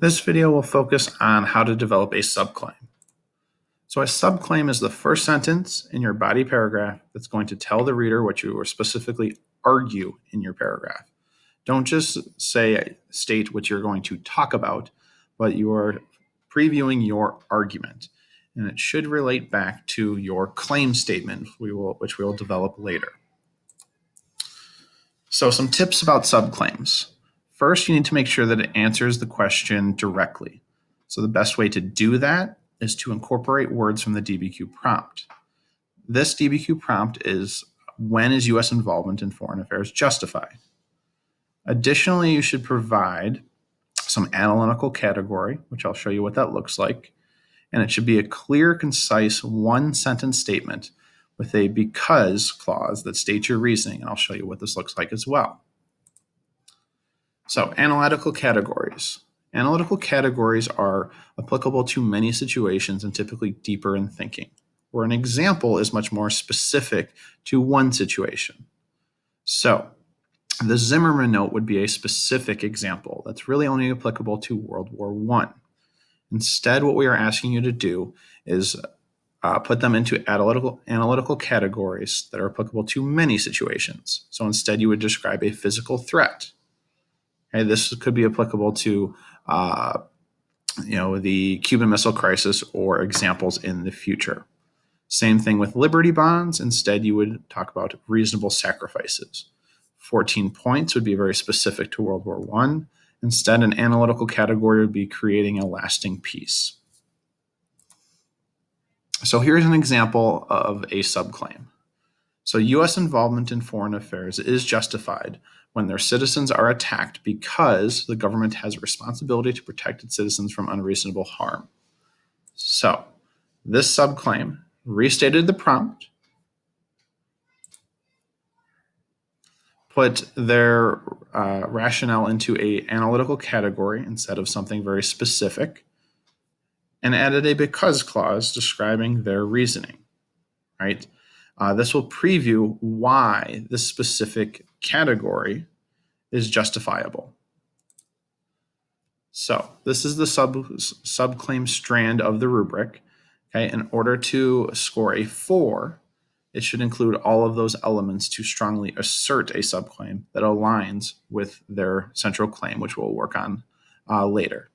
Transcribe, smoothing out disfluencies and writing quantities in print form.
This video will focus on how to develop a subclaim. So a subclaim is the first sentence in your body paragraph that's going to tell the reader what you specifically argue in your paragraph. Don't just state what you're going to talk about, but you are previewing your argument. And it should relate back to your claim statement, which we will develop later. So some tips about subclaims. First, you need to make sure that it answers the question directly. So the best way to do that is to incorporate words from the DBQ prompt. This DBQ prompt is, when is U.S. involvement in foreign affairs justified? Additionally, you should provide some analytical category, which I'll show you what that looks like. And it should be a clear, concise, one-sentence statement with a because clause that states your reasoning. And I'll show you what this looks like as well. So analytical categories. Analytical categories are applicable to many situations and typically deeper in thinking, where an example is much more specific to one situation. So the Zimmerman note would be a specific example that's really only applicable to World War I. Instead, what we are asking you to do is put them into analytical categories that are applicable to many situations. So instead, you would describe a physical threat. Okay, this could be applicable to the Cuban Missile Crisis or examples in the future. Same thing with Liberty bonds. Instead, you would talk about reasonable sacrifices. 14 points would be very specific to World War I. Instead, an analytical category would be creating a lasting peace. So here's an example of a subclaim. So U.S. involvement in foreign affairs is justified when their citizens are attacked because the government has a responsibility to protect its citizens from unreasonable harm. So this subclaim restated the prompt, put their rationale into an analytical category instead of something very specific, and added a because clause describing their reasoning, right? This will preview why this specific category is justifiable. So this is the subclaim strand of the rubric. Okay, in order to score a 4, it should include all of those elements to strongly assert a subclaim that aligns with their central claim, which we'll work on later.